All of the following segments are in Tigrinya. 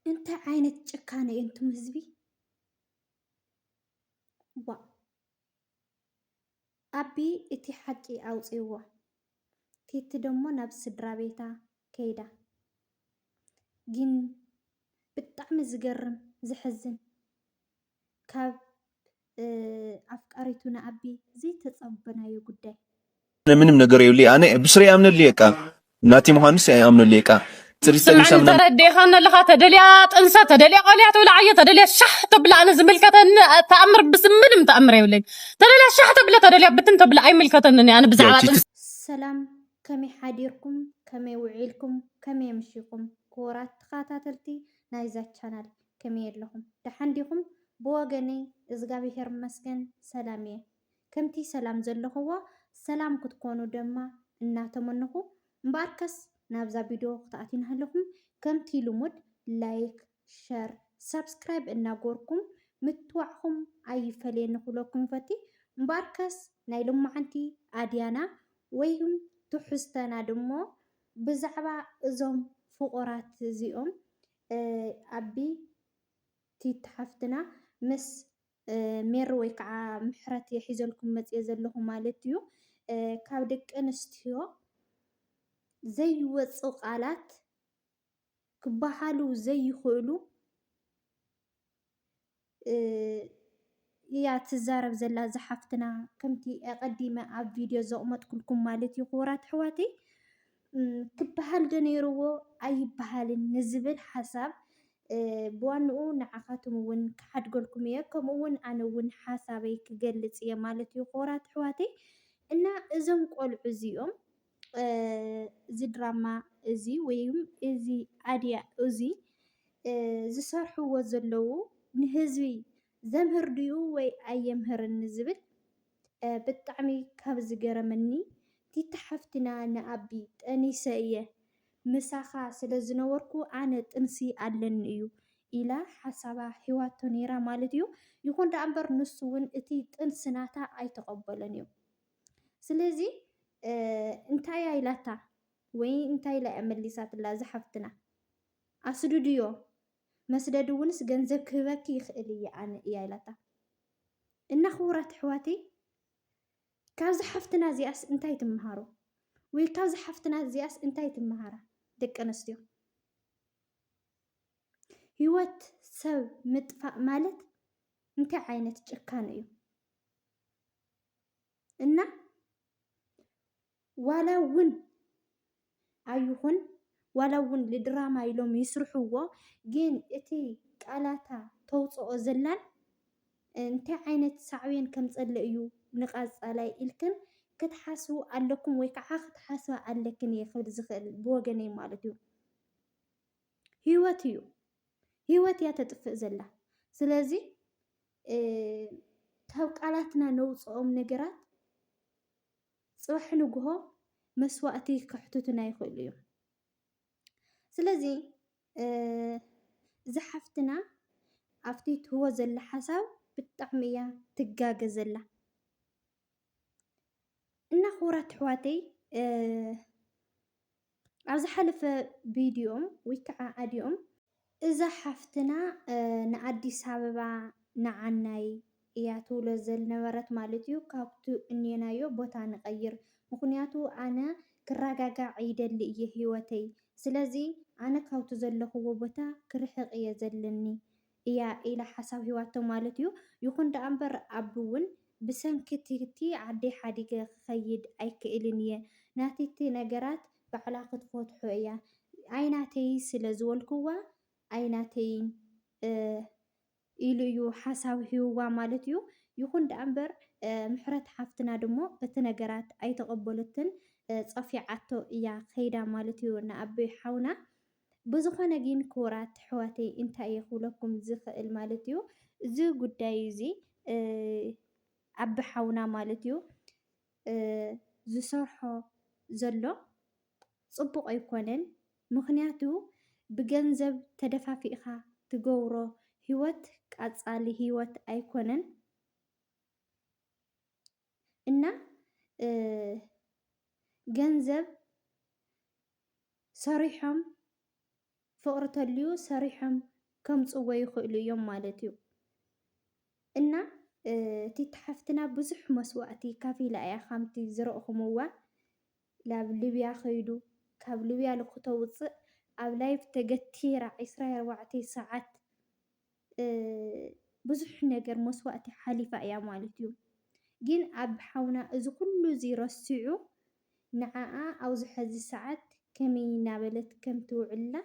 انت عينت ጭካኔ انتم ህዝቢ ዋ አቢ እቲ ሓቂ ኣውፂዎ ቲቲ ደሞ ናብ ስድራ ቤታ ከይዳ ግን ብጣዕሚ ዝገርም ዝሕዝን ካብ ኣፍቃሪቱ ንኣቢ ዘይተጸበናዮ ጉዳይ ምንም ነገር የብሊ ኣነ ብስሪ ኣምነልየቃ ናቲ መዃንስ ኣምነልየቃ سمعني تردي خلنا لها تدليا تنسى تدليا قولي تولى عيا تدليا شح تبلا أنا زملكة تأمر بس منم تأمر يولي تدليا شح تبلا تدليا بتن تبلا أي ملكة أنا بزعلات سلام كمي حاديركم كمي وعيلكم كمي يمشيكم كورات خاتاتلتي نايزات شانال كمي يلهم تحنديكم بوغني إزغابي هير مسكن سلامي كمتي سلام زلو هو سلام كتكونوا دما إناتمنكو مباركس نابزا فيديو قطعتين هلكم كمتي لمود لايك شير سبسكرايب إناغوركم متوعكم أي فلين نخلوكم فتي مباركس نايلوم معنتي أديانا ويهم تحستنا دمو بزعبا إزوم فقرات زيهم أبي تتحفتنا مس مير ويكع محرت يحيزلكم متيزلهم مالتيو كابدك أنستيو زي وصو قالات كبحالو زي يخولو يا تزارب زلا زحفتنا كمتي قديمة عب فيديو زقمت كلكم مالتي قورات حواتي كبحال دنيرو أي بحال نزبل حساب بوانو نعخاتم ون كحد قولكم ياكم ون أنا ون حسابي كجلت يا مالتي قورات حواتي إن إزم قول عزيهم زي دراما زي ويم زي عادية زي زي صارحو وزلو نهزوي زمهر ديو وي أيمهر النزبل بالطعمي كابز جرمني تتحفتنا نأبي أنيسية مساخا سلزنوركو أنا تنسي أدلن إيو إلى حسب حواتو نيرا مالتيو يكون دعنبر نسوون إتي تنسناتا أي تقبلنيو سلزي انتاي عيلاتا وين انتاي لا أمليسات الله زحفتنا أسدوديو مسدد ونس جنزب كباكي يخلي عن عيلاتا إن خورات حواتي كاز حفتنا زياس انتاي تمهارو ويكاز حفتنا زياس انتاي تمهارا دك أنستيو هيوت سو متفق مالت انت عينت تشكانيو إن ولا ون أيهن ولا ون لدراما يلوم يسرحوا جين إتي قالاتا توصو زلان انت عينت سعوين كم تسألقيو نقاز علي إلكن كتحاسو عليكم ويكعا كتحاسو عليكن يخبر زخل بوغني مالتيو هيوتيو هيوتيا تطفئ زلا سلازي كاب قالاتنا نوصوم نجرات صبح نجهو مسوأتي كحتوتنا يخليو سلازي زحفتنا عفتيت هو زل حساب بالطعمية تجاج زلا إن خورات حواتي عاوز حلف فيديوم ويكع عاديوم إذا حفتنا نعدي سببا نعناي يا طول زل نورت مالتيو كابتو إنينايو بوتا نغير مخنياتو أنا كراجع عيد اللي يهوتي سلازي أنا كابتو زله هو بوتا كرحق يزلني يا إلى حسب هواتو مالتيو يكون دأمبر أبون بسن كتيرتي عدي حديقة خيد أي كإلنية ناتيتي نجرات بعلاقة فتحو إياه عيناتي سلازولكوا عيناتين إلو حساب هو مالتيو يكون دأمبر محرت حفتنا دمو بتنجرات أي تقبلتن صفي عتو يا خيدا مالتيو نأبي حونا بزخنا جين كورات حواتي انت يخولكم زخل مالتيو زو قداي زي أب حونا مالتيو زو صرحو زلو صبق أيقونن مخنياتو بجنزب تدفافيخا تجورو هيوت كأصالي هيوت أيقونن إن جنزب صريحهم فقرتليو صريحهم ከምፅዎ ይኽእሉ እዮም ማለት እዩ እና ቲቲ ሓፍትና ብዙሕ መስዋእቲ ካፊላ እያ ከምቲ ዝረእኹምዋ ናብ ሊብያ ከይዱ ካብ ሊብያ ንክተውፅእ ኣብ ላይፍ ተገቲራ 24 ሰዓት ብዙሕ ነገር መስዋእቲ ሓሊፋ እያ ማለት እዩ ግን ኣብ ሓውና እዚ ኩሉ እዚ ረሲዑ ንዓኣ ኣብዚ ሕዚ ሰዓት ከመይ እናበለት ከም ትውዕላ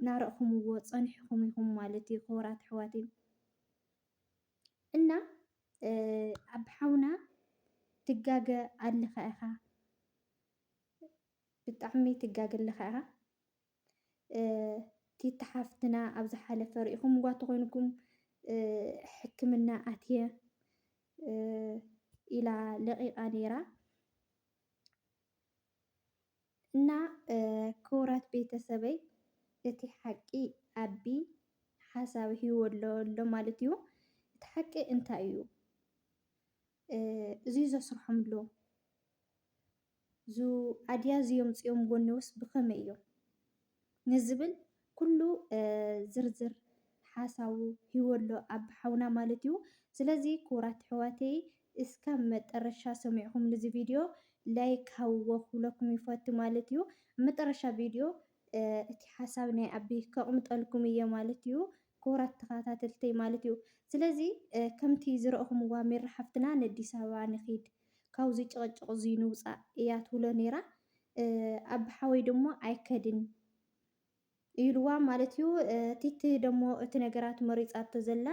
ናረእኹምዎ ፀኒሕኩም ኢኹም ማለት እዩ ክቡራት ኣሕዋተይ እና ኣብ ሓውና ትጋገ ኣለኻ ኢኻ ብጣዕሚ ትጋገ ኣለኻ ኢኻ ቲቲ ሓፍትና ኣብ ዝሓለፈ ሪኢኹምዋ ተኮይንኩም ሕክምና ኣትየ ኢላ ለቂቓ ነይራ እና ክቡራት ቤተሰበይ እቲ ሓቂ ኣቢ ሓሳብ ሂቡ ኣሎ ማለት እዩ እቲ ሓቂ እንታይ እዩ እዚ ዘስርሖም ኣሎ ኣድያ እዚኦም ፅኦም ጎኒውስ ብኸመይ እዮም ንዝብል ኩሉ ዝርዝር ሓሳቡ ሂቡ ኣሎ ኣብ ሓውና ማለት እዩ ስለዚ ክቡራት ኣሕዋተይ እስካብ መጨረሻ ሰሚዕኹም ነዚ ቪድዮ ላይክ ሃብዎ ክብለኩም ይፈቱ ማለት እዩ መጨረሻ ቪድዮ እቲ ሓሳብ ናይ ኣቢ ከቕምጠልኩም እየ ማለት እዩ ክቡራት ተኸታተልተይ ማለት እዩ ስለዚ ከምቲ ዝረእኹምዋ ሜራ ሓፍትና ንኣዲስ ኣበባ ንኺድ ካብዚ ጭቕጭቕ እዚ ንውፃእ እያ ትብሎ ነይራ ኣብ ሓወይ ደሞ ኣይከድን ኢልዋ ማለት እዩ ቲቲ ደሞ እቲ ነገራት መሪፃቶ ዘላ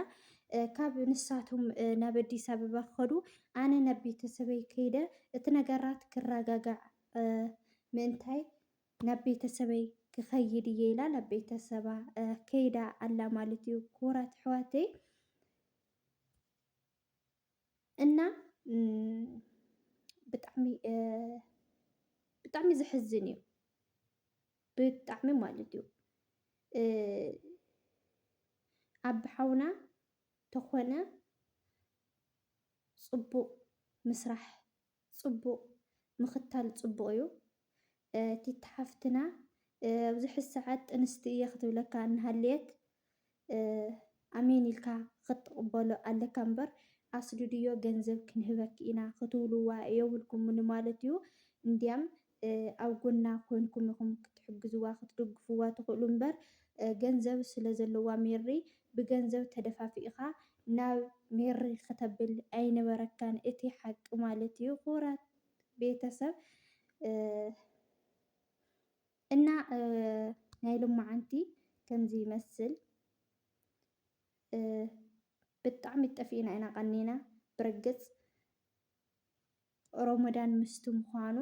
ካብ ንሳቶም ናብ ኣዲስ ኣበባ ክኸዱ ኣነ ናብ ቤተሰበይ ከይደ እቲ ነገራት ክረጋጋዕ ምእንታይ ናብ ቤተሰበይ ክኸይድ እየ ኢላ ናብ ቤተሰባ ከይዳ ኣላ ማለት እዩ ክቡራት ኣሕዋተይ እና ብጣዕሚ ዘሕዝን እዩ ብጣዕሚ ማለት እዩ ኣብ ሓውና ተኾነ ፅቡቕ ምስራሕ ፅቡቕ ምኽታል ፅቡቕ እዩ ቲቲ ሓፍትና ኣብዚ ሕዚ ሰዓት ጥንስቲ እየ ክትብለካ እናሃለየት ኣሜን ኢልካ ክትቕበሎ ኣለካ እምበር ኣስድድዮ ገንዘብ ክንህበክ ኢና ክትብልዋ የብልኩምን ማለት እዩ እንድያም ኣብ ጎና ኮይንኩም ኢኹም ክትሕግዝዋ ክትድግፍዋ ትኽእሉ እምበር ገንዘብ ስለ ዘለዋ ሜሪ ብገንዘብ ተደፋፊእኻ ናብ ሜሪ ከተብል ኣይነበረካን እቲ ሓቂ ማለት እዩ ክቡራት ቤተሰብ እና ናይ ሎማዓንቲ ከምዚ ይመስል ብጣዕሚ ጠፊእና ኢና ቀኒና ብርግፅ ሮመዳን ምስቲ ምዃኑ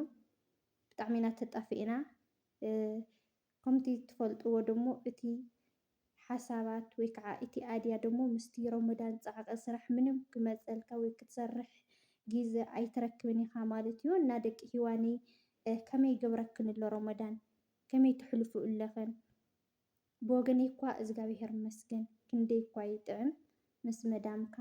ብጣዕሚ ኢና ተጠፊእና ከምቲ ትፈልጥዎ ደሞ እቲ ሓሳባት ወይ ከዓ እቲ ኣድያ ደሞ ምስቲ ሮመዳን ፃዕቐ ስራሕ ምንም ክመፀልካ ወይ ክትሰርሕ ግዜ ኣይትረክብን ኢኻ ማለት እዩ እና ደቂ ሂዋነይ ከመይ ገብረክን ኣሎ ሮመዳን ከመይ ትሕልፉ ኣለኸን ብወገነይ እኳ እግዚኣብሔር ይመስገን ክንደይ እኳ ይጥዕም ምስ መዳምካ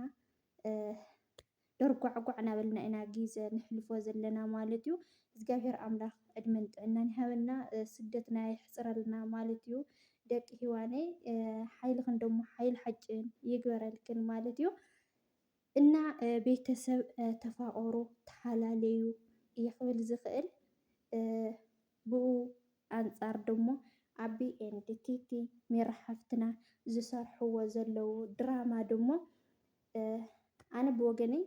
ደርጓዕጓዕ እናበልና ኢና ግዜ ንሕልፎ ዘለና ማለት እዩ እግዚኣብሔር ኣምላኽ ዕድመን ጥዕናን ይሃበና ስደትና ይሕፅረልና ማለት እዩ ደቂ ሂዋነይ ሓይልኽን ደሞ ሓይሊ ሓጭን ይግበረልክን ማለት እዩ እና ቤተሰብ ተፋቐሩ ተሓላለዩ እየ ክብል ዝኽእል ብኡ ኣንፃር ደሞ ኣቢ ኤንድ ቲቲ ሜራ ሓፍትና ዝሰርሕዎ ዘለው ድራማ ደሞ ኣነ ብወገነይ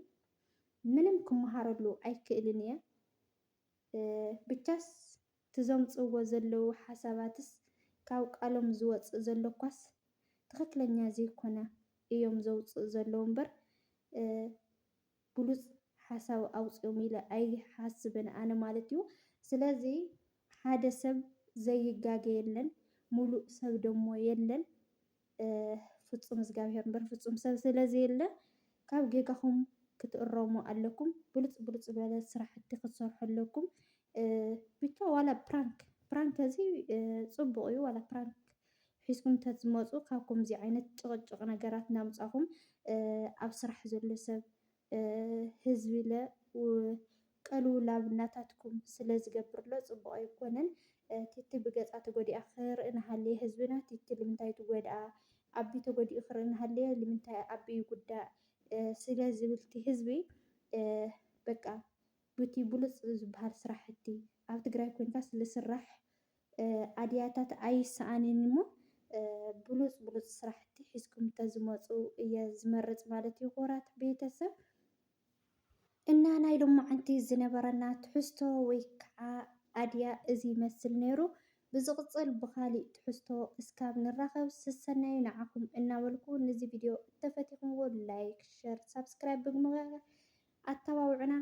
ምንም ክመሃረሉ ኣይክእልን እየ ብቻስ ትዘምፅዎ ዘለው ሓሳባትስ ካብ ቃሎም ዝወፅእ ዘሎ ኳስ ትኽክለኛ ዘይኮነ እዮም ዘውፅእ ዘለው እምበር ብሉፅ ሓሳብ ኣውፅኦም ኢለ ኣይሓስብን ኣነ ማለት እዩ ስለዚ ሓደ ሰብ ዘይጋገ የለን ሙሉእ ሰብ ደሞ የለን ፍፁም እግዚኣብሔር እምበር ፍፁም ሰብ ስለዘየለ ካብ ጌጋኹም ክትእረሙ ኣለኩም ብሉፅ ብሉፅ ዝበለ ስራሕቲ ክትሰርሑ ኣለኩም ብቻ ዋላ ፕራንክ እዚ ፅቡቕ እዩ ዋላ ፕራንክ ሒዝኩም ተዝመፁ ካብ ከምዚ ዓይነት ጭቕጭቕ ነገራት ናምፃኹም ኣብ ስራሕ ዘሎ ሰብ ህዝቢ ቀልቡ ላብናታትኩም ስለ ዝገብርሎ ፅቡቕ ኣይኮነን ቲቲ ብገፃ ተጎዲኣ ክርኢ ናሃለየ ህዝብና ቲቲ ንምንታይ ትጎዳ ወይድኣ ኣቢ ተጎዲኡ ክርኢ እናሃለየ ንምንታይ ኣቢ ጉዳእ ስለ ዝብልቲ ህዝቢ በቃ ብቲ ብሉፅ ዝበሃል ስራሕቲ ኣብ ትግራይ ኮንካ ስለስራሕ ኣድያታት ኣይሰኣንን እሞ ብሉፅ ስራሕቲ ሒዝኩም ተዝመፁ እየ ዝመርፅ ማለት እዩ። ክቡራት ቤተሰብ እና ናይ ሎማዓንቲ ዝነበረና ትሕዝቶ ወይ ከዓ ኣድያ እዚ ይመስል ነይሩ። ብዝቕፅል ብኻሊእ ትሕዝቶ እስካብ ንራኸብ ስሰናይ ንዓኹም እናበልኩ ነዚ ቪድዮ ተፈቲኹምዎ ላይክ፣ ሸር፣ ሳብስክራይብ ብምግባር ኣተባብዑና።